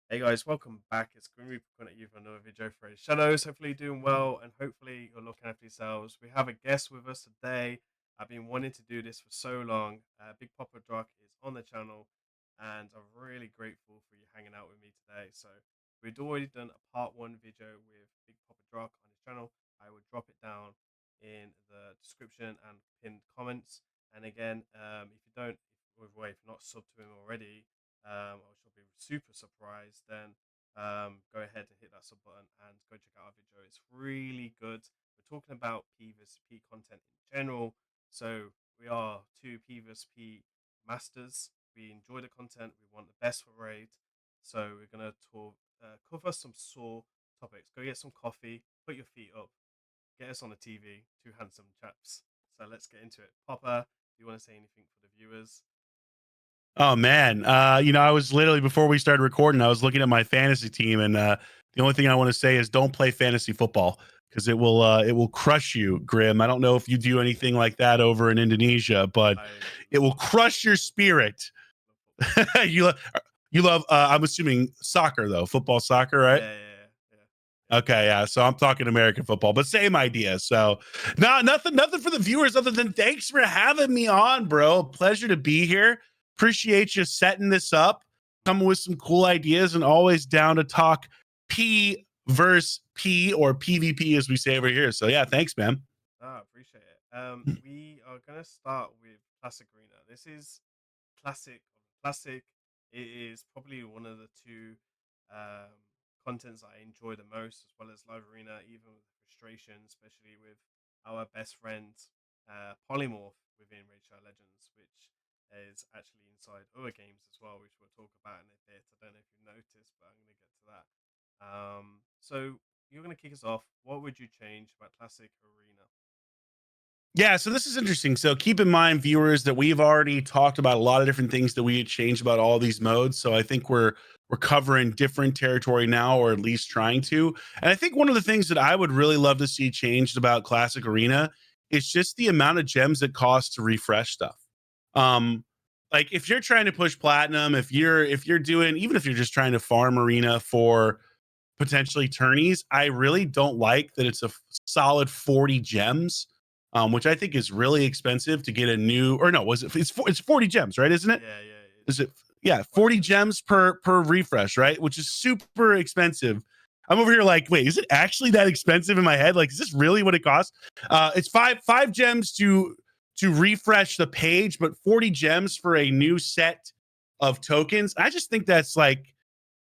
Hey guys, welcome back. It's Grim Reaper coming at you for another video for Shadows. Hopefully you're doing well and hopefully you're looking after yourselves. We have a guest with us today. I've been wanting to do this for so long. Big Papa Druck is on the channel and I'm really grateful for you hanging out with me today. So we'd already done a part one video with Big Papa Druck on his channel. I will drop it down in the description and pinned comments. And again, if you don't, if you're not subbed to him already, I shall be super surprised, then go ahead and hit that sub button and go check out our video. It's really good. We're talking about PvP content in general. So we are two PvP masters. We enjoy the content. We want the best for Raid. So we're going to cover some sore topics. Go get some coffee, put your feet up, get us on the TV, two handsome chaps. So let's get into it. Papa, do you want to say anything for the viewers? Oh man, I was literally before we started recording, I was looking at my fantasy team, and the only thing I want to say is don't play fantasy football because it will crush you, Grim. I don't know if you do anything like that over in Indonesia, but I it will love crush your football. spirit. Love football. you lo- you love, I'm assuming soccer though, football, soccer, right? Yeah. Okay, yeah. So I'm talking American football, but same idea. So no, nothing for the viewers other than thanks for having me on, bro. Pleasure to be here. Appreciate you setting this up, coming with some cool ideas, and always down to talk P versus P or PvP as we say over here. So yeah, thanks, man. I appreciate it. We are gonna start with Classic Arena. This is classic of classic. It is probably one of the two um, contents I enjoy the most, as well as Live Arena, even with the frustration, especially with our best friend Polymorph within Raidshadowlegends, which is actually inside other games as well, which we'll talk about in a bit. I don't know if you noticed, but I'm going to get to that. So you're going to kick us off. What would you change about Classic Arena? Yeah, so this is interesting. So keep in mind, viewers, that we've already talked about a lot of different things that we had changed about all these modes. So I think we're covering different territory now, or at least trying to. And I think one of the things that I would really love to see changed about Classic Arena is just the amount of gems it costs to refresh stuff. Um, like if you're trying to push platinum, if you're doing, even if you're just trying to farm arena for potentially tourneys, I really don't like that it's a solid 40 gems, which I think is really expensive to get a new, or no, was it, it's 40 gems, right? Isn't it? Yeah, Is it? it's Yeah, quite 40 expensive. gems per refresh, right? Which is super expensive. I'm over here like, wait, is it actually that expensive in my head? Like, is this really what it costs? It's five gems to refresh the page, but 40 gems for a new set of tokens. I just think that's like,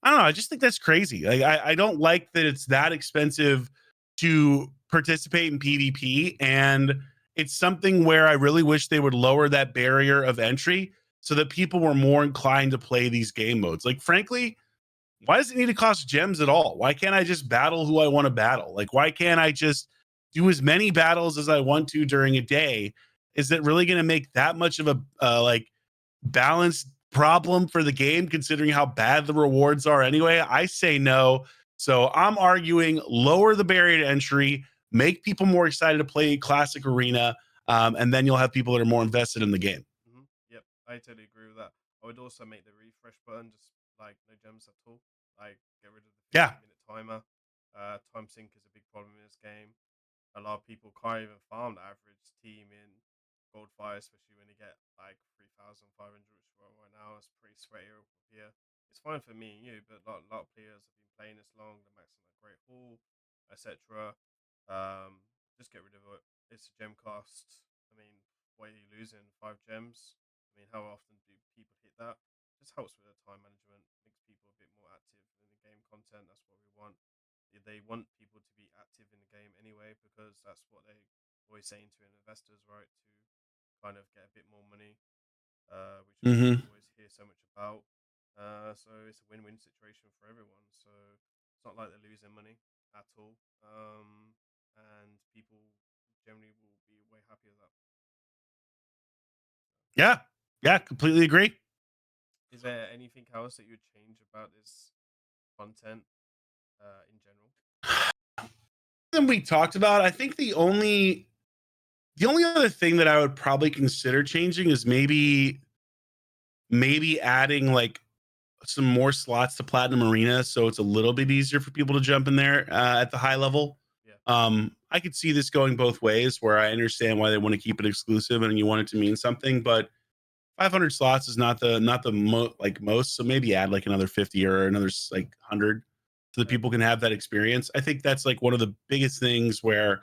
I don't know. I just think that's crazy. Like, I don't like that it's that expensive to participate in PvP. And it's something where I really wish they would lower that barrier of entry so that people were more inclined to play these game modes. Like, frankly, why does it need to cost gems at all? Why can't I just battle who I want to battle? Like, why can't I just do as many battles as I want to during a day? Is it really going to make that much of a like balanced problem for the game, considering how bad the rewards are anyway? I say no. So I'm arguing lower the barrier to entry, make people more excited to play Classic Arena, and then you'll have people that are more invested in the game. Yep, I totally agree with that. I would also make the refresh button just like no gems at all. Like get rid of the Yeah. 15-minute timer. Time sync is a big problem in this game. A lot of people can't even farm the average team in Goldfire, especially when you get like 3,500, which right now is pretty sweaty over here. It's fine for me and you, but a lot of players have been playing this long. They're maxing like Great Hall, etc. Just get rid of it. It's a gem cost. I mean, what are you losing? 5 gems. I mean, how often do people hit that? Just helps with the time management, makes people a bit more active in the game content. That's what we want. They want people to be active in the game anyway, because that's what they always saying to investors, right? To kind of get a bit more money, which we Hmm. always hear so much about. So it's a win-win situation for everyone. So it's not like they're losing money at all, and people generally will be way happy with that. Yeah. Yeah. Completely agree. Is there anything else that you would change about this content in general? Than we talked about, I think the only other thing that I would probably consider changing is maybe adding like some more slots to Platinum Arena, so it's a little bit easier for people to jump in there at the high level. Yeah. I could see this going both ways, where I understand why they want to keep it exclusive and you want it to mean something, but 500 slots is not the most, so maybe add like another 50 or another like 100 so that Yeah. people can have that experience. I think that's like one of the biggest things where,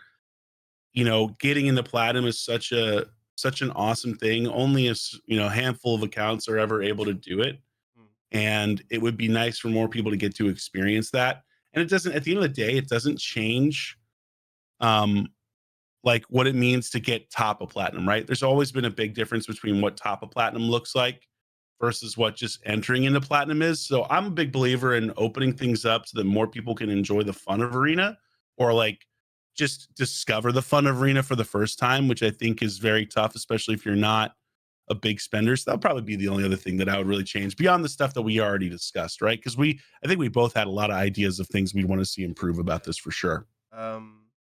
you know, getting into platinum is such an awesome thing. Only a handful of accounts are ever able to do it, Mm. and it would be nice for more people to get to experience that. And it doesn't, at the end of the day, it doesn't change um like what it means to get top of platinum, right? There's always been a big difference between what top of platinum looks like versus what just entering into platinum is. So I'm a big believer in opening things up so that more people can enjoy the fun of arena, or like just discover the fun of arena for the first time, which I think is very tough, especially if you're not a big spender. So that'll probably be the only other thing that I would really change beyond the stuff that we already discussed, right? Because I think we both had a lot of ideas of things we'd want to see improve about Yeah. this for sure.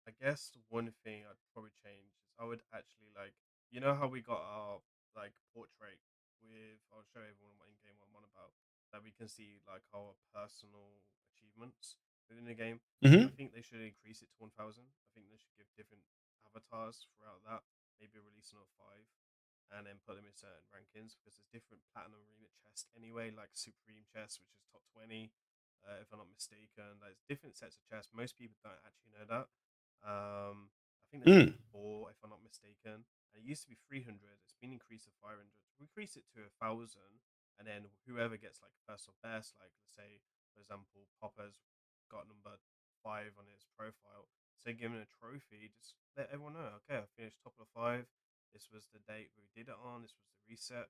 I guess one thing I'd probably change is I would actually like, you know how we got our like portrait with, I'll show everyone what in game I'm on about, that we can see like our personal achievements within the game. I Hmm. think they should increase it to 1,000. I think they should give different avatars throughout that. Maybe release another five, and then put them in certain rankings because there's different platinum arena chests anyway, like supreme chest, which is top 20, if I'm not mistaken. There's different sets of chests. Most people don't actually know that. I think there's Mm. four, if I'm not mistaken. And it used to be 300. It's been increased to 500. We increase it to 1,000, and then whoever gets like personal best, like let's say for example, Popper's got number 5 on his profile. So give him a trophy. Just let everyone know. Okay, I finished top of 5. This was the date we did it on. This was the reset.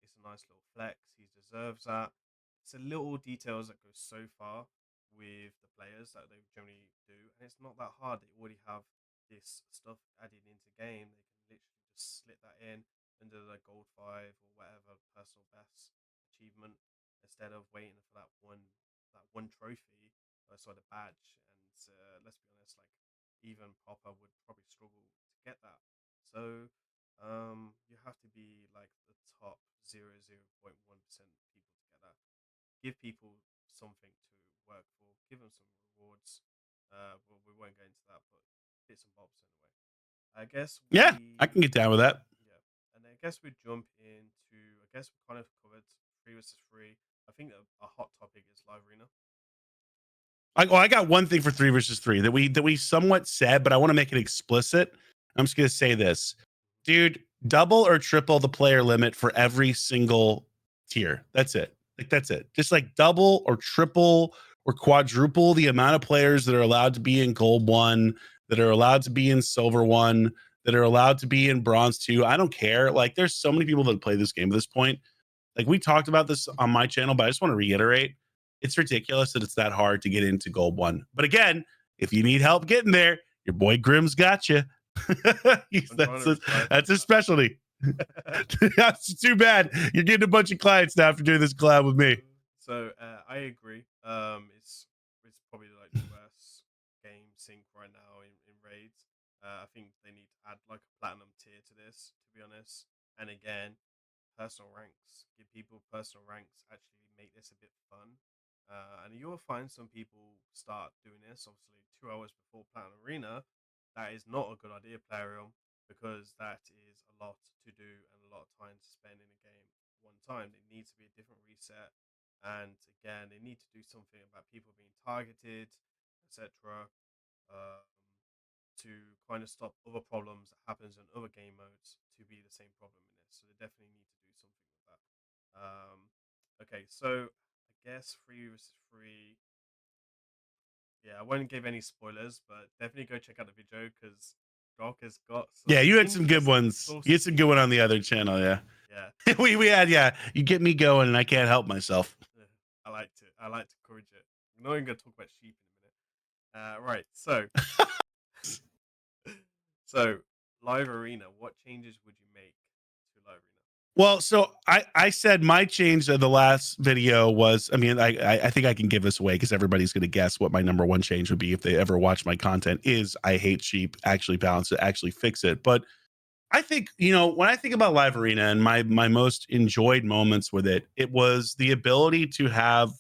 It's a nice little flex. He deserves that. It's a little details that go so far with the players that they generally do, and it's not that hard. They already have this stuff added into game. They can literally just slip that in under the gold 5 or whatever personal best achievement instead of waiting for that one trophy, sorry, the badge. And let's be honest, like even Popper would probably struggle to get that. So you have to be like the top 0.1% people to get that. Give people something to work for. Give them some rewards. Well, we won't go into that, but bits and bobs anyway. I guess Yeah, I can get down with that. yeah, and I guess we jump into. I guess we kind of covered three versus three. I think a hot topic is live arena. I got one thing for three versus three that we somewhat said, but I want to make it explicit. I'm just gonna say this, dude. Double or triple the player limit for every single tier. That's it. Like that's it. Just like double or triple or quadruple the amount of players that are allowed to be in gold one, that are allowed to be in silver one, that are allowed to be in bronze two. I don't care. Like there's so many people that play this game at this point. Like we talked about this on my channel, but I just want to reiterate, it's ridiculous that it's that hard to get into gold one. But again, if you need help getting there, your boy Grim's got you. I'm trying to reply to That's his that. specialty. That's too bad. You're getting a bunch of clients now after doing this collab with me. I agree. It's probably like the worst game sync right now in raids. I think they need to add like a platinum tier to this, to be honest. And again, personal ranks. Give people personal ranks. Actually, make this a bit fun. And you'll find some people start doing this. Obviously, 2 hours before Platinum Arena, that is not a good idea, Plarium, because that is a lot to do and a lot of time to spend in a game one time. It needs to be a different reset, and again, they need to do something about people being targeted, etc. Um, to kind of stop other problems that happens in other game modes to be the same problem in this. So they definitely need to do something with that. Okay, so I guess free versus free. Yeah, I won't give any spoilers, but definitely go check out the video because Doc has got Yeah, some you had some good interesting ones. You sources had some to good one say. on the other channel. Yeah, Yeah, we had, yeah. You get me going, and I can't help myself. I liked it. I like to encourage it. I'm not even going to talk about sheep in a minute. Right, so so live arena. What changes would you make to live arena? Well, so I said my change of the last video was, I mean, I think I can give this away because everybody's going to guess what my number one change would be if they ever watch my content is I hate sheep, actually balance it, actually fix it. But I think, when I think about Live Arena and my most enjoyed moments with it, it was the ability to have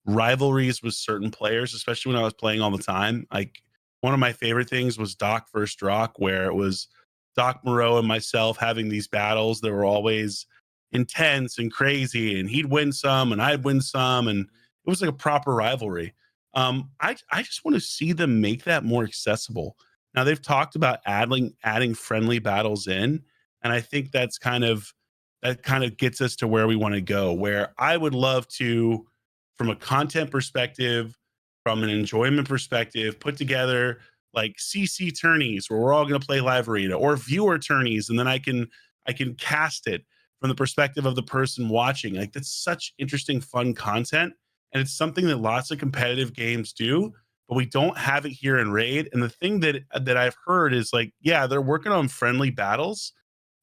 rivalries with certain players, especially when I was playing all the time. Like one of my favorite things was Doc versus Drock, where it was Doc Moreau and myself having these battles that were always intense and crazy, and he'd win some and I'd win some, and it was like a proper rivalry. I just want to see them make that more accessible. Now they've talked about adding friendly battles in, and I think that kind of gets us to where we want to go. Where I would love to, from a content perspective, from an enjoyment perspective, put together like CC tourneys where we're all going to play live arena, or viewer tourneys, and then I can cast it from the perspective of the person watching. Like that's such interesting, fun content, and it's something that lots of competitive games do, but we don't have it here in Raid. And the thing that I've heard is like, yeah, they're working on friendly battles,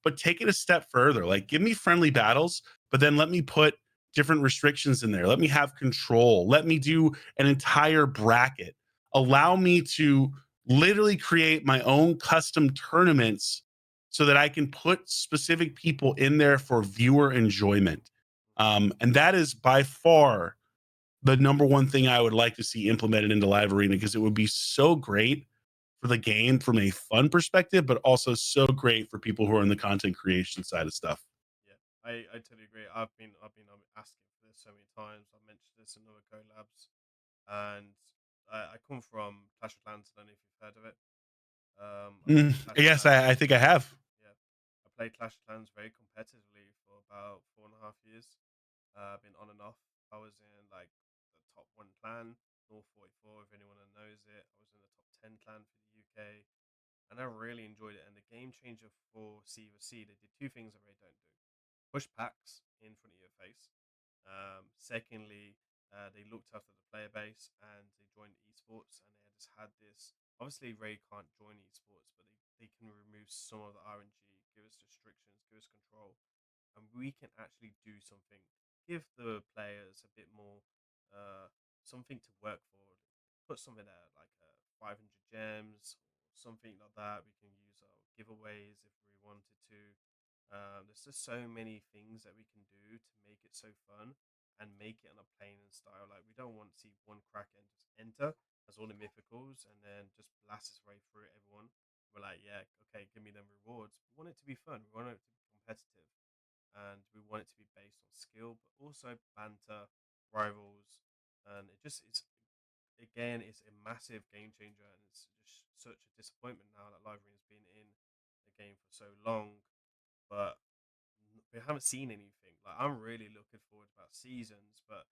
but take it a step further. Like, give me friendly battles, but then let me put different restrictions in there. Let me have control. Let me do an entire bracket. Allow me to literally create my own custom tournaments so that I can put specific people in there for viewer enjoyment. And that is by far the number one thing I would like to see implemented into Live Arena, because it would be so great for the game from a fun perspective, but also so great for people who are in the content creation side of stuff. Yeah, I totally agree. I've been asking for this so many times. I've mentioned this in other collabs, and I come from Clash of Clans. I don't know if you've heard of it. I played Clash of Yes, Clans. I think I have. Yeah, I played Clash of Clans very competitively for about 4.5 years. Been on and off. I was in like the top one clan, North 44. If anyone that knows it, I was in the top 10 clan for the UK, and I really enjoyed it. And the game changer for C v C, they did two things that they don't do: push packs in front of your face. Secondly, they looked after the player base and they joined esports, and they just had this. Obviously, Ray can't join esports, but they can remove some of the RNG, give us restrictions, give us control, and we can actually do something. Give the players a bit more, uh, something to work for. Put something there like 500 gems or something like that. We can use our giveaways if we wanted to. There's just so many things that we can do to make it so fun and make it on a plain and style. Like we don't want to see one crackhead just enter as all the mythicals and then just blast his way through everyone. We're like, yeah, okay, give me them rewards. We want it to be fun. We want it to be competitive, and we want it to be based on skill, but also banter, rivals, and it's again, it's a massive game changer, and it's just such a disappointment now that Live Arena's been in the game for so long, but we haven't seen anything. Like I'm really looking forward to about seasons, but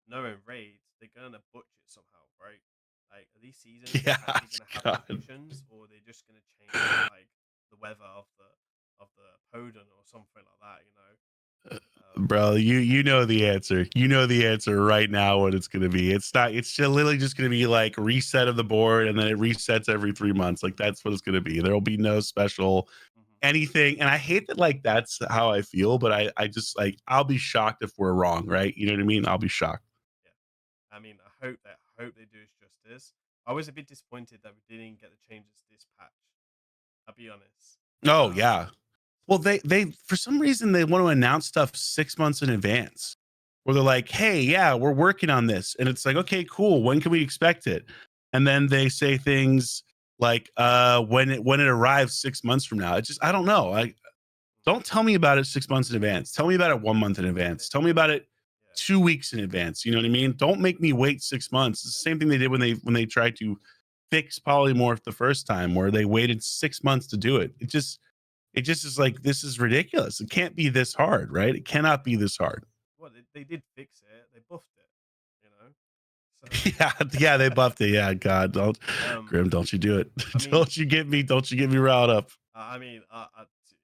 knowing raids, they're gonna butcher it somehow, right? Like are these seasons Yeah, actually gonna have God. predictions, or are they just gonna change like the weather of the Poden or something like that? You know, Bro, you know the answer. You know the answer right now what it's gonna be. It's not, it's literally just gonna be like reset of the board, and then it resets every 3 months. Like that's what it's gonna be. There'll be no special hmm anything. And I hate that like that's how I feel, but I just like I'll be shocked if we're wrong, right? You know what I mean? I'll be shocked. yeah. I mean, I hope they do us justice. I was a bit disappointed that we didn't get the changes this patch. I'll be honest. Oh Um, yeah. Well, they for some reason they want to announce stuff 6 months in advance. Where they're like, "Hey, yeah, we're working on this," and it's like, "Okay, cool. When can we expect it?" And then they say things like, when it arrives 6 months from now." It's just I don't know. Like, don't tell me about it 6 months in advance. Tell me about it 1 month in advance. Tell me about it yeah, 2 weeks in advance. You know what I mean? Don't make me wait 6 months. It's yeah. the same thing they did when they tried to fix polymorph the first time, where they waited 6 months to do it. It just is like, this is ridiculous. It can't be this hard, right? It cannot be this hard. Well, they did fix it. They buffed it. You know. So, Yeah, yeah, they buffed it. Yeah, God, don't, um, Grim, don't you do it? I mean, Don't you get me riled up.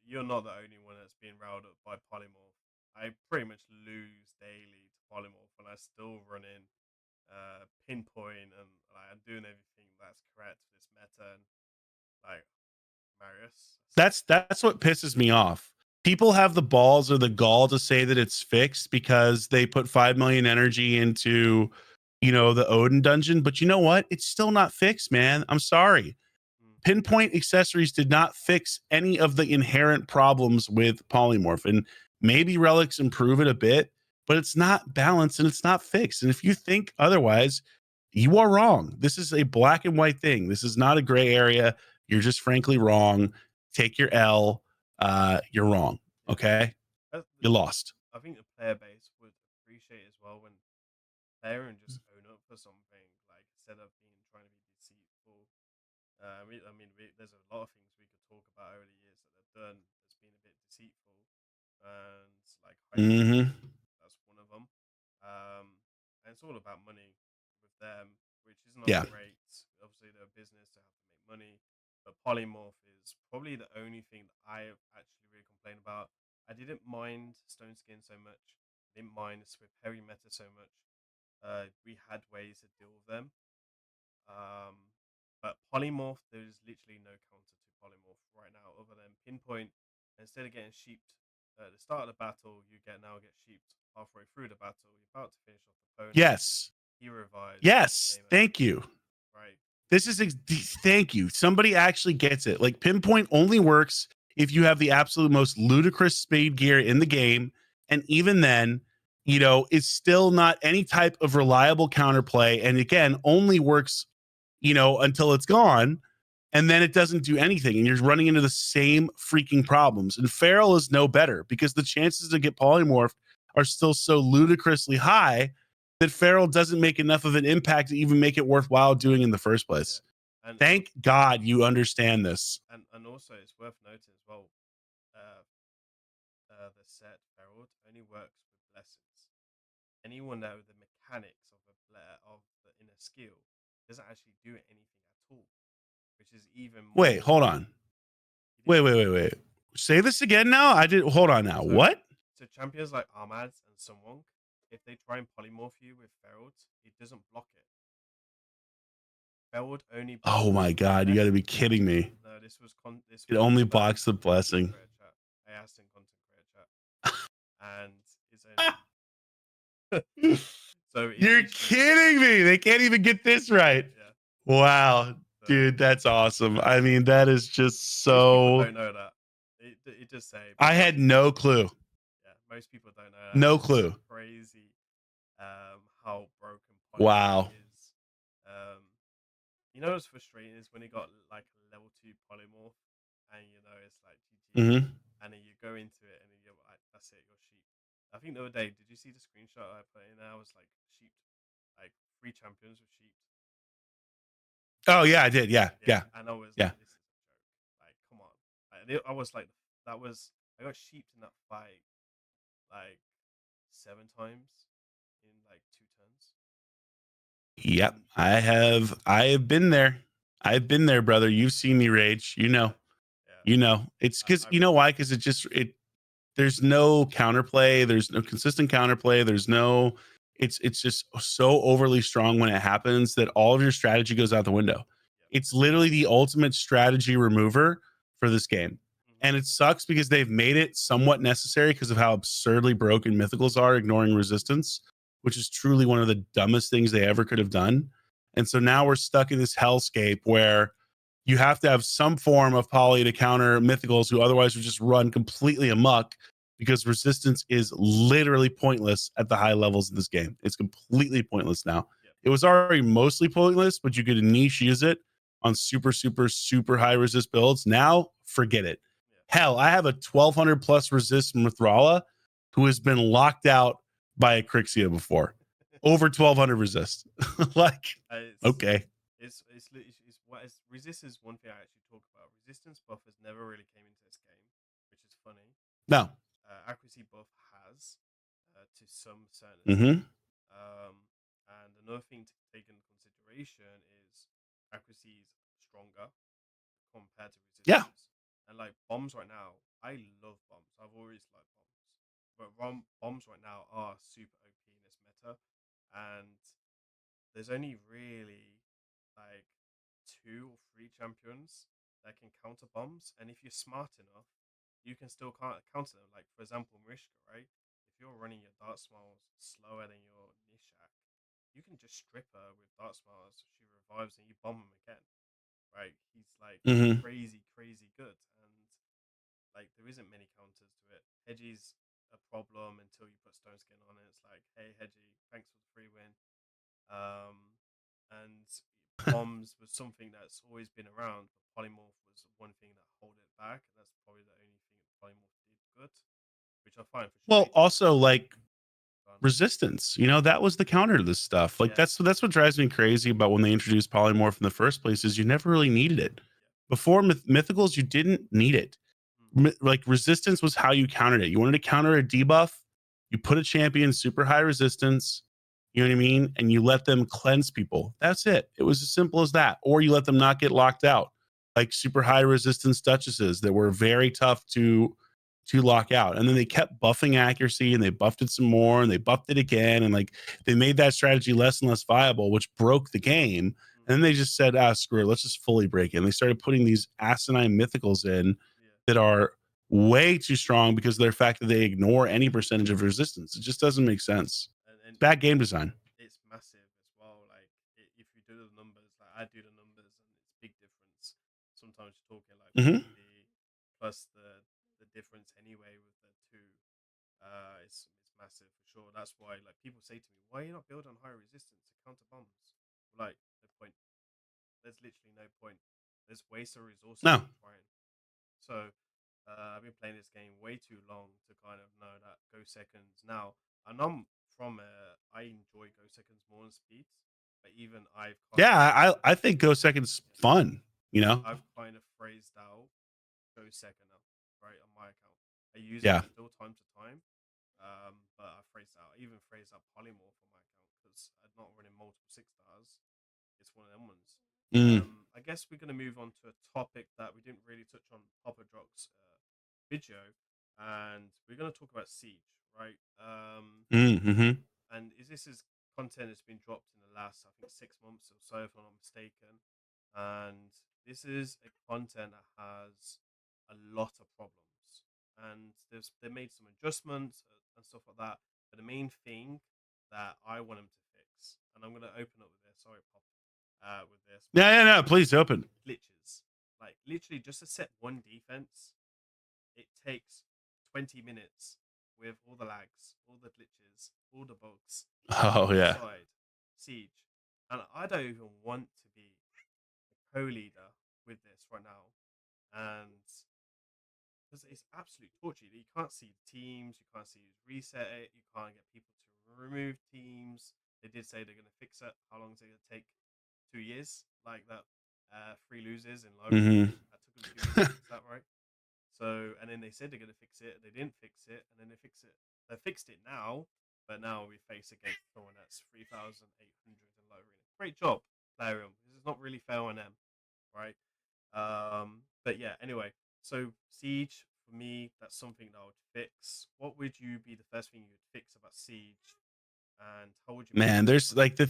you're not the only one that's been riled up by polymorph. I pretty much lose daily to polymorph, and I still run in pinpoint, and like I'm doing everything that's correct for this meta. And like Marius, That's what pisses me off. People have the balls or the gall to say that it's fixed because they put 5 million energy into, the Odin dungeon. But you know what? It's still not fixed, man. I'm sorry. pinpoint accessories did not fix any of the inherent problems with polymorph. And maybe relics improve it a bit, but it's not balanced and it's not fixed. And if you think otherwise, you are wrong. This is a black and white thing. This is not a gray area. You're just frankly wrong. Take your L. You're wrong. Yeah. Okay. That's You lost. I think the player base would appreciate as well when player and just own up for something, like instead of being trying to be deceitful. There's a lot of things we could talk about over the years that they've done that's been a bit deceitful, and like high Mm-hmm. that's one of them. And it's all about money with them, which is not Yeah. great. Obviously, they're a business; they have to make money. But polymorph is probably the only thing that I have actually really complained about. I didn't mind Stone Skin so much. I didn't mind Swift Heavy Meta so much. We had ways to deal with them. But polymorph, there's literally no counter to polymorph right now, other than pinpoint. Instead of getting sheeped at the start of the battle, you get sheeped halfway through the battle. You're about to finish off the opponent. Yes. He revives. Yes. Game over. Thank you. Right. This is thank you. Somebody actually gets it. Like pinpoint only works if you have the absolute most ludicrous spade gear in the game, and even then, it's still not any type of reliable counterplay. And again, only works, until it's gone, and then it doesn't do anything, and you're running into the same freaking problems. And Feral is no better because the chances to get polymorphed are still so ludicrously high that Feral doesn't make enough of an impact to even make it worthwhile doing in the first place. Yeah. And Thank God you understand this. and also it's worth noting as well. Uh, the set Herald only works with blessings. Anyone that with the mechanics of the inner skill doesn't actually do anything at all, which is even Wait, more. hold on. Wait. Say this again now. I did. Hold on now. So, What? So champions like Armads and Sunwonk, if they try and polymorph you with Ferald, it doesn't block it. Ferald only blocks. Oh my God! You got to be kidding me. No, this was It only blocks the blessing. Chat. I asked in content creator chat, and it's only. So You're kidding me. They can't even get this right. Yeah. Wow. So, dude, that's awesome. I mean, that is just so. Most people don't know that. It just say. I had no clue. Yeah, most people don't know that. No clue. It's crazy, how broken Wow. is. You know what's frustrating is when you got like a level 2 polymorph, and it's like GG, Mm-hmm. and then you go into it and then you're like, that's it, you're sheep. I think the other day, did you see the screenshot I put in there? I was like sheep, like 3 champions with sheep. Oh yeah, I did. Yeah. And I was yeah. like, this is a joke. Like, come on. I was like, I got sheeped in that fight like 7 times in like 2 turns. Yep, I have been there. I've been there, brother. You've seen me rage. It's because you know why? Because there's no counterplay. There's no consistent counterplay. It's just so overly strong when it happens that all of your strategy goes out the window. It's literally the ultimate strategy remover for this game. And it sucks because they've made it somewhat necessary because of how absurdly broken mythicals are, ignoring resistance, which is truly one of the dumbest things they ever could have done. And so now we're stuck in this hellscape where you have to have some form of poly to counter mythicals who otherwise would just run completely amok, because resistance is literally pointless at the high levels of this game. It's completely pointless now. It was already mostly pointless, but you could niche use it on super, super, super high resist builds. Now, forget it. Hell, I have a 1200 plus resist Mithrala who has been locked out by a Crixia before. Over 1200 resist. Okay. Resist is one thing I actually talk about. Resistance buffers never really came into this game, which is funny. No. Accuracy buff has, to some certain extent. And another thing to take into consideration is accuracy is stronger compared to resistance. Yeah. And like bombs right now, I love bombs. I've always liked bombs. But bombs right now are super OP in this meta. And there's only really like 2 or 3 champions that can counter bombs. And if you're smart enough, you can still counter them. Like, for example, Marishka, right? If you're running your Dart Smiles slower than your Nishak, you can just strip her with Dart Smiles. She revives and you bomb them again. right? He's like Hmm. crazy, crazy good, and like there isn't many counters to it. Hedgie's a problem until you put Stone Skin on it. It's like, hey Hedgie, thanks for the free win. And bombs was something that's always been around, but polymorph was one thing that held it back, and that's probably the only thing that polymorph did good, which I find Well, frustrating. also like Fun. resistance, that was the counter to this stuff. Like Yeah, that's what drives me crazy about when they introduced polymorph in the first place is you never really needed it. Before mythicals, you didn't need it. yeah, Like resistance was how you countered it. You wanted to counter a debuff, you put a champion super high resistance, you know what I mean? And you let them cleanse people. That's it. It was as simple as that. Or you let them not get locked out, like super high resistance duchesses that were very tough to lock out. And then they kept buffing accuracy and they buffed it some more and they buffed it again. And like they made that strategy less and less viable, which broke the game. And then they just said, screw it, let's just fully break it. And they started putting these asinine mythicals in yeah. that are way too strong because of their fact that they ignore any percentage of resistance. It just doesn't make sense. And It's bad game design. it's massive as well. Like if you do the numbers, like I do the numbers, and it's big difference. Sometimes you're talking like Hmm. 50 plus the difference anyway with the two. It's massive for sure. That's why like people say to me, why are you not building on high resistance to counter bombs? Like no point. There's literally no point. There's waste of resources No. in trying. So I've been playing this game way too long to kind of know that go seconds now. And I'm from I enjoy go seconds more than speeds, but even Yeah, I think Go Second's fun. I've kind of phrased out go second now, right on my account. I use it Yeah. still time to time, but I phrased out. I even phrased out polymorph on my account because I'm not running multiple 6 stars. It's one of them ones. Mm, I guess we're going to move on to a topic that we didn't really touch on Papa Drock's video, and we're going to talk about Siege, right? mm-hmm. And is this is content that's been dropped in the last, I think, 6 months or so, if I'm not mistaken. And this is a content that has a lot of problems, and they made some adjustments and stuff like that. But the main thing that I want them to fix, and I'm going to open up with this. Sorry, Pop, with this, but Yeah, yeah, no, please open. glitches. Like literally, just to set one defense, it takes 20 minutes with all the lags, all the glitches, all the bugs Oh yeah. inside Siege. And I don't even want to be a co-leader with this right now. And because it's absolute torture. You can't see the teams, you can't see who's reset it, you can't get people to remove teams. They did say they're going to fix it. How long is it going to take? 2 years, like that. Three losers in live Hmm. RP. That took them 2 years to fix that, right? So, and then they said they're going to fix it. They didn't fix it, and then they fix it. They fixed it now, but now we face against someone that's 3,800 in low arena. Great job, Plarium. This is not really fair on them, right? But yeah. Anyway, so Siege for me, that's something that I would fix. What would you be the first thing you would fix about Siege, and how would you make Man, it there's better? like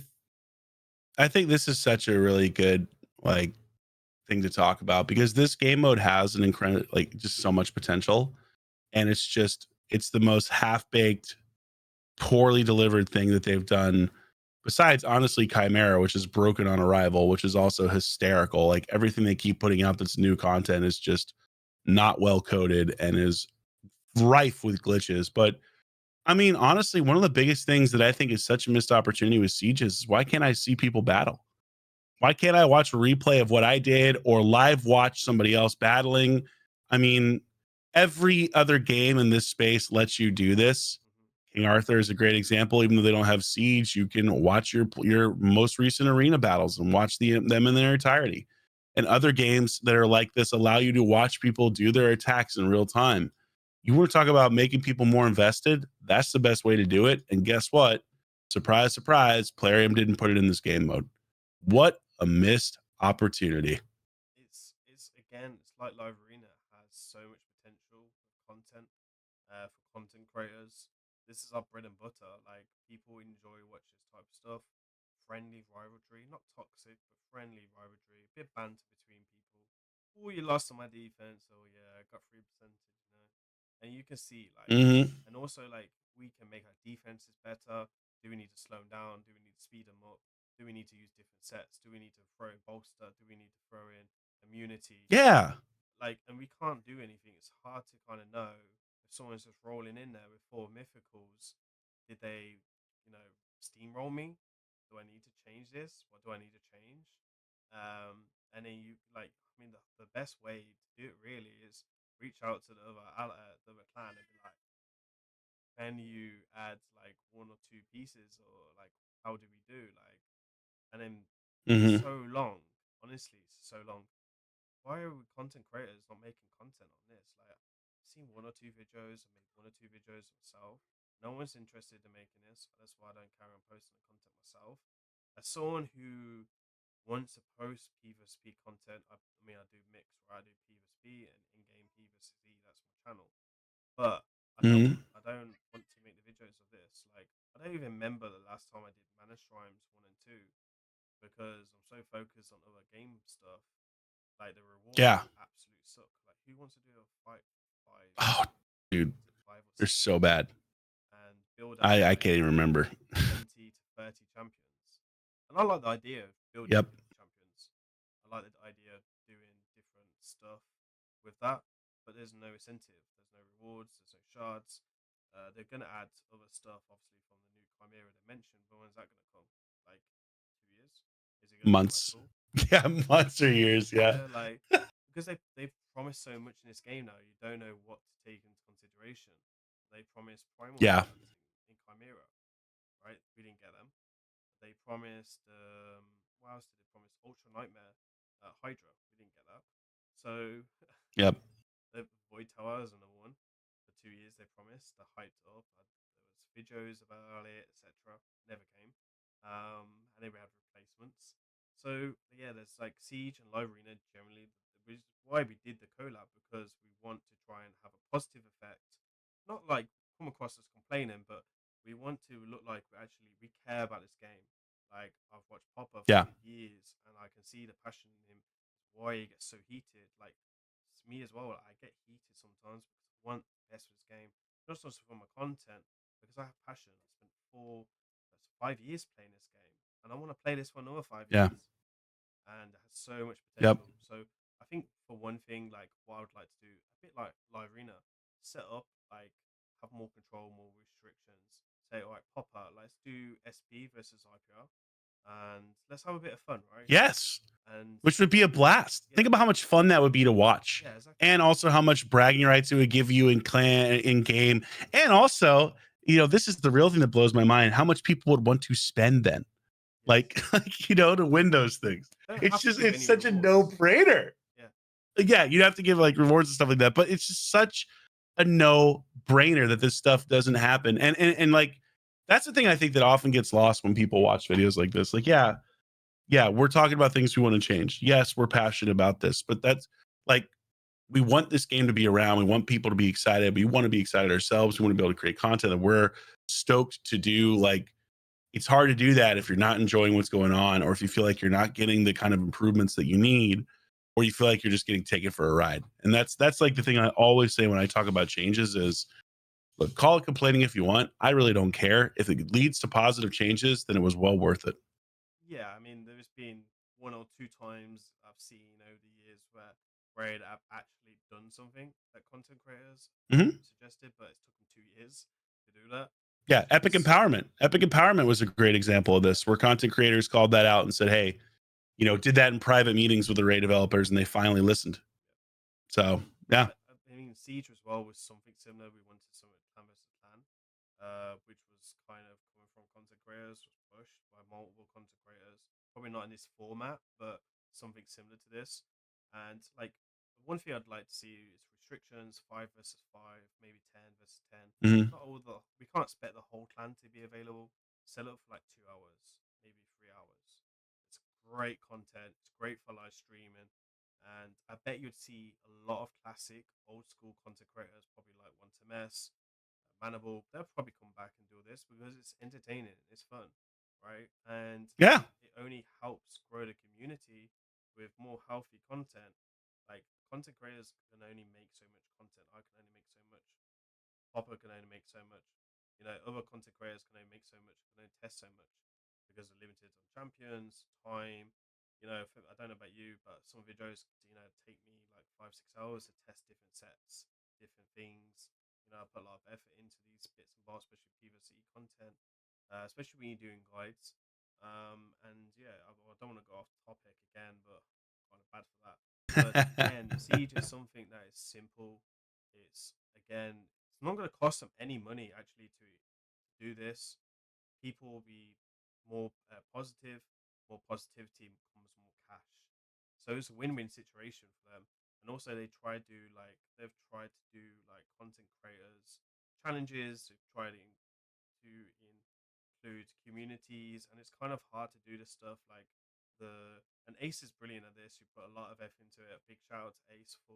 I think this is such a really good like thing to talk about because this game mode has an incredible like just so much potential and it's the most half-baked, poorly delivered thing that they've done besides honestly Chimera, which is broken on arrival, which is also hysterical. Like everything they keep putting out that's new content is just not well coded and is rife with glitches. But I mean, honestly, one of the biggest things that I think is such a missed opportunity with Siege is why can't I see people battle? Why can't I watch a replay of what I did or live watch somebody else battling? I mean, every other game in this space lets you do this. Mm-hmm. King Arthur is a great example. Even though they don't have Siege, you can watch your most recent arena battles and watch them in their entirety. And other games that are like this allow you to watch people do their attacks in real time. You want to talk about making people more invested? That's the best way to do it. And guess what? Surprise, surprise, Plarium didn't put it in this game mode. What a missed opportunity. It's again, it's like live arena has so much potential for content, for content creators. This is our bread and butter. Like people enjoy watch this type of stuff. Friendly rivalry, not toxic, but friendly rivalry. A bit banter between people. Oh, you lost on my defense. Oh yeah, I got 3%. And you can see like, Hmm. and also like we can make our defenses better. Do we need to slow them down? Do we need to speed them up? do we need to use different sets? Do we need to throw in bolster? Do we need to throw in immunity? Yeah. Like, and we can't do anything. It's hard to kind of know if someone's just rolling in there with 4 mythicals. Did they, steamroll me? Do I need to change this? What do I need to change? And then you like, I mean, the best way to do it really is reach out to the other clan and be like, can you add like 1 or 2 pieces, or like, how do we do like? And then for Hmm. so long, honestly, so long, why are we content creators not making content on this? Like, I've seen 1 or 2 videos. I made 1 or 2 videos myself. No one's interested in making this. That's why I don't carry on posting the content myself. As someone who wants to post PvP content, I mean, I do mix, right? I do PvP and in-game PvP. That's my channel. But Hmm. I don't want to make the videos of this. Like, I don't even remember the last time I did Mana Shrines 1 and 2 because I'm so focused on other game stuff. Like, the rewards Yeah. are absolute suck. Like, who wants to do a fight five Oh, dude, to 5 or 6 they're so bad. and build up I like can't even remember. 20 to 30 champions? And I like the idea of building Yep. up these champions. I like the idea of doing different stuff with that, but there's no incentive. There's no rewards. There's no shards. They're gonna add other stuff, obviously, from the new Chimera dimension. But when's that gonna come? Like 2 years? Is it gonna come at Months. all? Yeah, months or years. Yeah. Yeah, like, because they've promised so much in this game now, you don't know what to take into consideration. They promised primal Yeah. shards in Chimera, right? We didn't get them. They promised what else did they promise? Ultra Nightmare, Hydra. We didn't get that. So Yep. the Void Tower is another one. For 2 years they promised, they hyped up. There was videos about it, etc. Never came. And then we had replacements. So yeah, there's like Siege and Live Arena generally. Which is why we did the collab, because we want to try and have a positive effect. Not like come across as complaining, but we want to look like we care about this game. Like, I've watched Popper Yeah. for years, and I can see the passion in him. Why he gets so heated. Like, it's me as well. I get heated sometimes because I want the best for this game, not just for my content, because I have passion. I spent 5 years playing this game, and I want to play this for another five Yeah. years and it has so much Yep. potential. So I think, for one thing, like, what I would like to do, a bit like Live Arena, set up like, have more control, more restrictions. Say, all right, Popper, let's do SP versus IPR, and let's have a bit of fun, right? Yes. And Which would be a blast. Think yeah, about how much fun that would be to watch. yeah, exactly. And also how much bragging rights it would give you in clan in game. And also, this is the real thing that blows my mind. How much people would want to spend then. Yes, To win those things. don't It's have to just give it's any such a rewards. no-brainer. Yeah, Like, yeah, you'd have to give like rewards and stuff like that, but it's just such a no-brainer that this stuff doesn't happen. And like that's the thing I think that often gets lost when people watch videos like this. Like, yeah, we're talking about things we want to change. Yes, we're passionate about this, but that's like we want this game to be around. We want people to be excited. We want to be excited ourselves. We want to be able to create content that we're stoked to do. Like, it's hard to do that if you're not enjoying what's going on, or if you feel like you're not getting the kind of improvements that you need, or you feel like you're just getting taken for a ride. And that's like the thing I always say when I talk about changes is, look, call it complaining if you want. I really don't care. If it leads to positive changes, then it was well worth it. yeah. I mean, there's been 1 or 2 times I've seen over the years where Raid have actually done something that content creators Mhm. suggested, but it's took them 2 years to do that, Yeah, which Epic is Empowerment. Epic Empowerment was a great example of this, where content creators called that out and said, "Hey, did that in private meetings with the Ray developers, and they finally listened." So, yeah, I mean, Siege as well was something similar. We wanted something Plan versus Plan, which was kind of coming from content creators, was pushed by multiple content creators. Probably not in this format, but something similar to this. And like, one thing I'd like to see is restrictions: 5 versus 5, maybe 10 versus 10. mhm. Not all the We can't expect the whole clan to be available. Sell it for like 2 hours, maybe 3 hours. It's great content. It's great for live streaming, and I bet you'd see a lot of classic old school content creators, probably like Want to Mess, Manable. They'll probably come back and do this because it's entertaining, it's fun, right? And Yeah, it only helps grow the community with more healthy content. Like, content creators can only make so much content. I can only make so much. Popper can only make so much. Other content creators can only make so much, can only test so much. because they're limited on champions, time. I don't know about you, but some videos, take me like 5, 6 hours to test different sets, different things. I put a lot of effort into these bits and bobs, especially PvC content, especially when you're doing guides. And yeah, I don't want to go off topic again, but kind of bad for that. But again, Siege is something that is simple. It's again, it's not going to cost them any money actually to do this. People will be more positive. More positivity becomes more cash. So it's a win-win situation for them. And also, they've tried to do like content creators challenges. They've tried to include communities, and it's kind of hard to do this stuff. Like and Ace is brilliant at this. You put a lot of effort into it. Big shout out to Ace for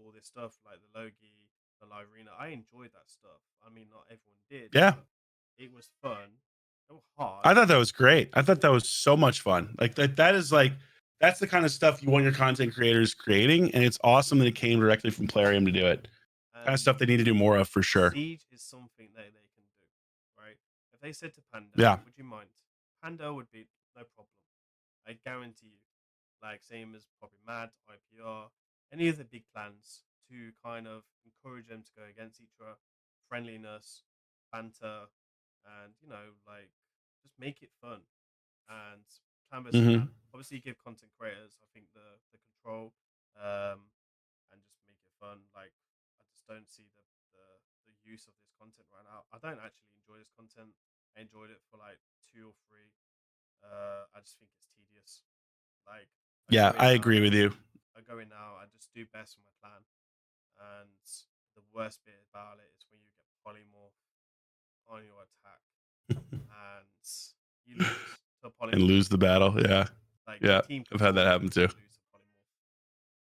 all this stuff, like the Logi, the live arena. I enjoyed that stuff. I mean, not everyone did, Yeah. but it was fun. It was hard. I thought that was great. I thought that was so much fun. Like that is like that's the kind of stuff you want your content creators creating, and it's awesome that it came directly from Plarium to do it. Kind of And stuff they need to do more of for sure. Siege is something that they can do, right? If they said to Panda, Yeah. would you mind? Panda would be no problem. I guarantee you. Like same as probably Mad, IPR, any of the big clans to kind of encourage them to go against each other, friendliness, banter, and like just make it fun and clan versus clan. Hmm. Obviously, give content creators, I think the control, um, and just make it fun. Like I just don't see the use of this content right now. I don't actually enjoy this content. I enjoyed it for like 2 or 3. I just think it's tedious. Like I Yeah, go in I now, agree with you. I just do best with my clan, and the worst bit about it is when you get polymorph on your attack and you lose to And polymorph. lose the battle. Yeah. Like your Yeah. team I've could had win that and happen you too. just lose to polymorph,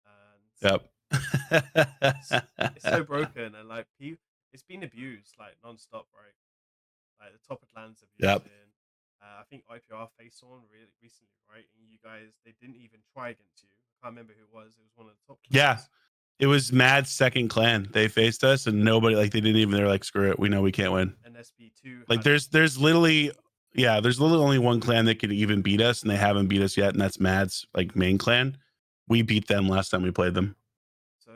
and Yep. it's so broken and like it's been abused like non-stop, right? Like the top of clans Yep. abusing. I think IPR faced on really recently, right? And you guys, they didn't even try against you. I can't remember who it was. It was one of the top Yeah. clans. It was Mad's second clan. They faced us and nobody like they didn't even they're like, screw it. We know we can't win. And SB2 Like had there's literally yeah, there's literally only one clan that could even beat us, and they haven't beat us yet, and that's Mad's like main clan. We beat them last time we played them. so,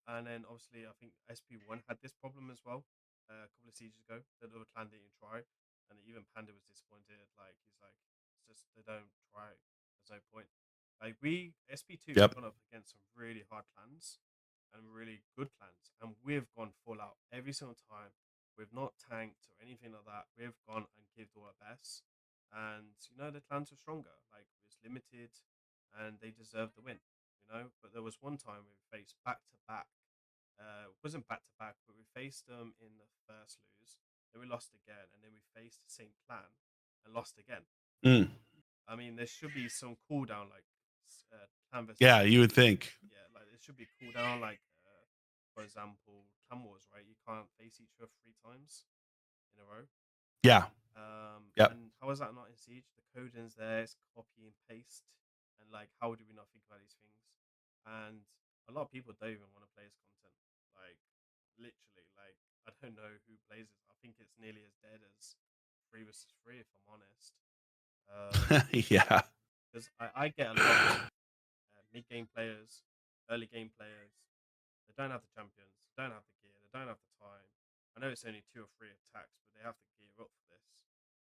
and then obviously I think SP1 had this problem as well a couple of sieges ago. The other clan didn't try, and even Panda was disappointed. Like he's like, it's just they don't try. There's no point. Like we SP2 have Yep. gone up against some really hard clans and really good clans, and we've gone full out every single time. We've not tanked or anything like that. We've gone and given our best, and the clans are stronger. Like it's limited, and they deserve the win. But there was one time we faced back to back. It wasn't back to back, but we faced them in the first lose. Then we lost again, and then we faced the same clan and lost again. Mm. I mean, there should be some cooldown, like clan versus Yeah, clan. you would think. Yeah, like there should be cooldown, like for example, clan wars, right? You can't face each other 3 times in a row. Yeah. Yep. And how is that not in Siege? The coding's there, it's copy and paste. And like, how do we not think about these things? And a lot of people don't even want to play this content. Like, literally, like, I don't know who plays it. I think it's nearly as dead as 3 versus 3, if I'm honest. Yeah. Because I get a lot of mid game players, early game players. They don't have the champions, they don't have the gear, they don't have the time. I know it's only 2 or 3 attacks, but they have to gear up for this.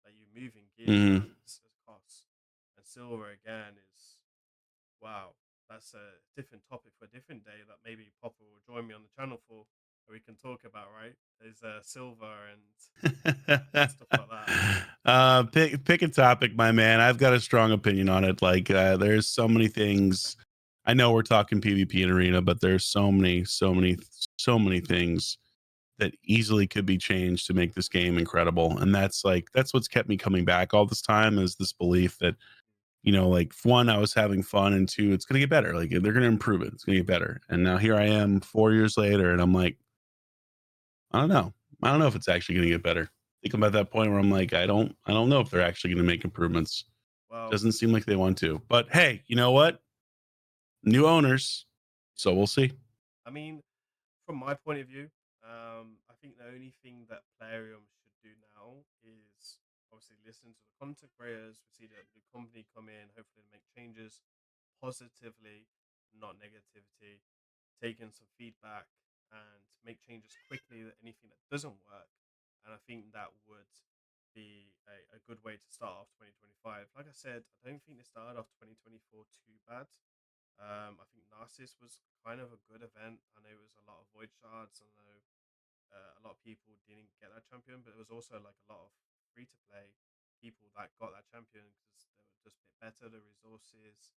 Like you moving gear Hmm. around as costs. And silver again is wow. That's a different topic for a different day that maybe Popper will join me on the channel for, where we can talk about. Right? Is silver and stuff like that. Pick a topic, my man. I've got a strong opinion on it. Like there's so many things. I know we're talking PvP and arena, but there's so many things that easily could be changed to make this game incredible. And that's what's kept me coming back all this time is this belief that, like one, I was having fun, and two, it's gonna get better. Like they're gonna improve it. It's gonna get better. And now here I am 4 years later, and I'm like, I don't know. I don't know if it's actually gonna get better. I think I'm at that point where I'm like, I don't know if they're actually gonna make improvements. Well, Doesn't seem like they want to. But hey, you know what? New owners. yeah. So we'll see. I mean, from my point of view, I think the only thing that Plarium should do now is obviously listen to the content creators. We see the new company come in, hopefully make changes positively, not negativity, taking some feedback and make changes quickly that anything that doesn't work. And I think that would be a good way to start off 2025. Like I said, I don't think they started off 2024 too bad. I think Narcissus was kind of a good event. I know it was a lot of void shards. I know a lot of people didn't get that champion, but it was also like a lot of free to play people that got that champion because they were just a bit better, the resources,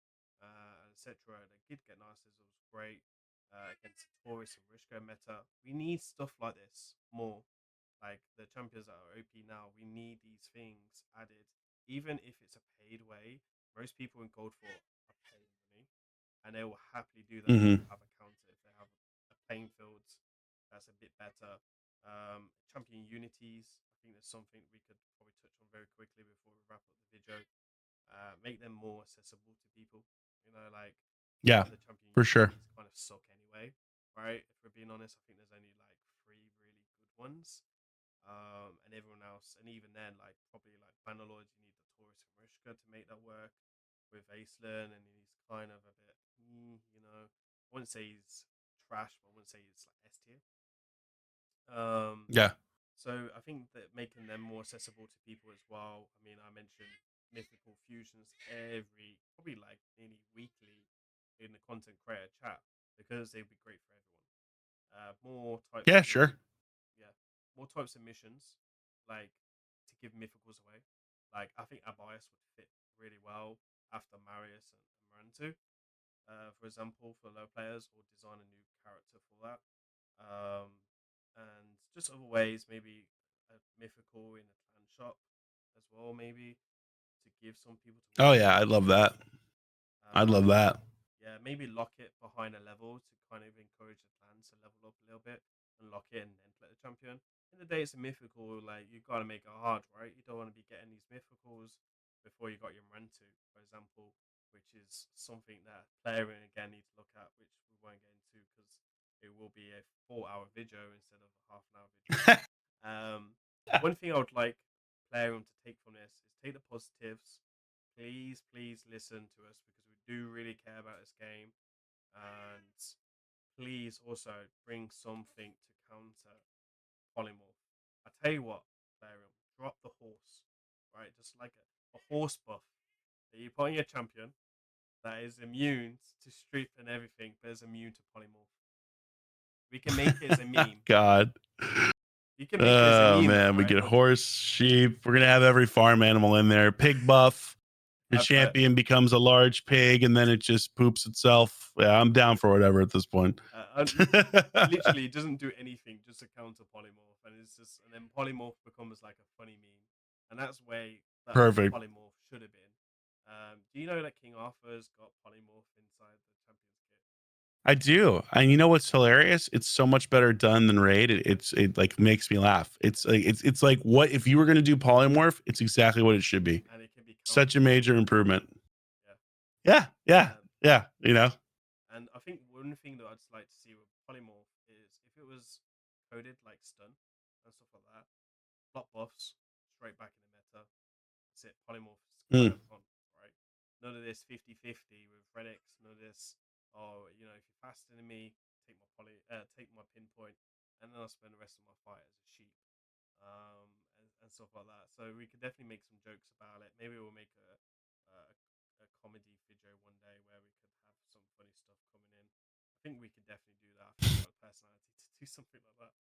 etc. They did get Narcissus, it was great against Taurus and Rishko meta. We need stuff like this more. Like the champions that are OP now, we need these things added, even if it's a paid way. Most people in Gold 4 are paying money, and they will happily do that if Hmm. they have a counter, if they have a playing field that's a bit better. Champion unities, I think there's something we could probably touch on very quickly before we wrap up the video. Make them more accessible to people. You know, like a Yeah, lot of the champion for sure. unities kind of suck anyway, right? If we're being honest, I think there's only like three really good ones. And everyone else, and even then, like probably like Bannerlords, you need the Taurus and Rishka to make that work with Acelin, and he's kind of a bit, you know, I wouldn't say he's trash, but I wouldn't say he's like S tier. Um, Yeah. so I think that making them more accessible to people as well. I mean, I mentioned mythical fusions probably like nearly weekly in the content creator chat because they'd be great for everyone. More types Yeah, of sure. yeah, more types of missions, like to give mythicals away. Like I think Abias would fit really well after Marius and Marantu, for example, for low players, or design a new character for that. Um, and just other ways, maybe a mythical in a clan shop as well, maybe to give some people to Oh work yeah, on. I'd love that. I'd love Um, that. yeah, maybe lock it behind a level to kind of encourage the clans to level up a little bit and lock it and then play the champion. In the day, it's a mythical. Like you got to make it hard, right? You don't want to be getting these mythicals before you got your Rentu, for example, which is something that player again need to look at, which we won't get into because it will be a 4 hour video instead of a half an hour video. One thing I would like player to take from this is take the positives. Please listen to us because we do really care about this game, and please also bring something to counter polymorph. I tell you what, Barium, drop the horse, right? Just like a horse buff that you put on your champion that is immune to strip and everything, but is immune to polymorph. We can make it as a meme. God. You can make it as a Oh meme, though, man, we right? get Or horse, sheep. We're gonna have every farm animal in there. Pig buff. Your but champion becomes a large pig, and then it just poops itself. Yeah, I'm down for whatever at this point. literally it doesn't do anything just to counter polymorph, and it's just, and then polymorph becomes like a funny meme, and that's way that Perfect. polymorph should have been. Do you know that King Arthur's got polymorph inside the champions kit? I do, and you know what's hilarious? It's so much better done than raid. It like makes me laugh. It's Yeah, like it's like what if you were gonna do polymorph? It's exactly what it should be. and it can be Such a countered major polymorph. improvement. Yeah, Yeah, yeah, um, yeah. You know. and I think one thing that I'd just like to see with polymorph is if it was coded like stun and stuff like that, plot buffs straight back in the meta. That's it. Polymorph is kind Mm. of fun, right? None of this 50-50 with Redix. None of this, oh, you know, if you pass into me, take my pinpoint, and then I'll spend the rest of my fight as a sheep, and stuff like that. So we could definitely make some jokes about it. Maybe we'll make a comedy video one day where we could have some funny stuff coming in. I think we could definitely do that. I think we've got the personality to do something like that.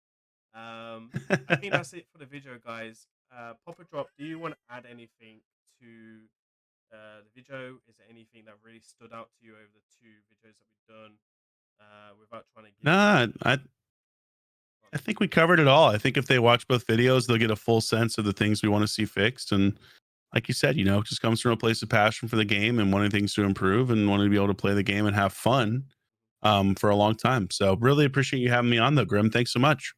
I think that's it for the video, guys. Pop a drop. Do you want to add anything to the video? Is there anything that really stood out to you over the two videos that we've done? Without trying to give Nah, too I think we covered it all. I think if they watch both videos, they'll get a full sense of the things we want to see fixed. And like you said, you know, it just comes from a place of passion for the game and wanting things to improve and wanting to be able to play the game and have fun for a long time. So really appreciate you having me on though, Grim. Thanks so much.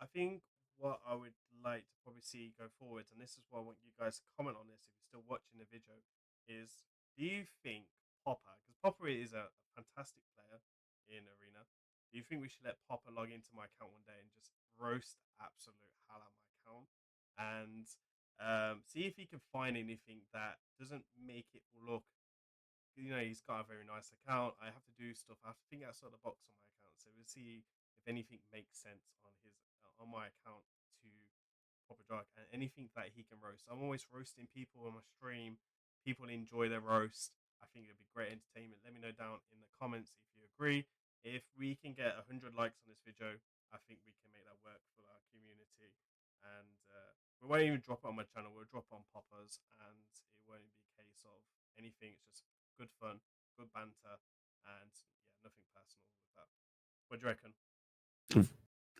I think what I would like to probably see go forwards, and this is why I want you guys to comment on this if you're still watching the video, is do you think Popper, because Popper is a fantastic player in Arena, do you think we should let Popper log into my account one day and just roast absolute hell out my account? And See if he can find anything that doesn't make it look. He's got a very nice account. I have to do stuff. I have to think outside the box on my account. So we'll see if anything makes sense on my account to Proper Dark, and anything that he can roast. I'm always roasting people on my stream. People enjoy their roast. I think it'd be great entertainment. Let me know down in the comments if you agree. If we can get 100 likes on this video, I think we can make that work for our community. And we won't even drop it on my channel. We'll drop it on Poppers, and it won't be a case of anything. It's just good fun, good banter, and yeah, nothing personal with that. What do you reckon?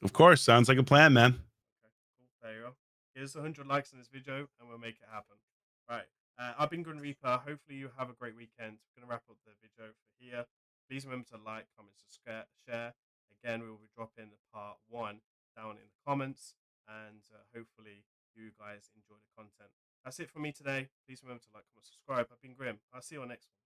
Of course, sounds like a plan, man. Okay, cool. There you go. Here's 100 likes on this video, and we'll make it happen. Right. I've been Grim Reaper. Hopefully, you have a great weekend. We're going to wrap up the video for here. Please remember to like, comment, subscribe, share. Again, we will be dropping the part 1 down in the comments, and hopefully, you guys enjoy the content. That's it for me today. Please remember to like, comment, subscribe. I've been Grim. I'll see you on next one.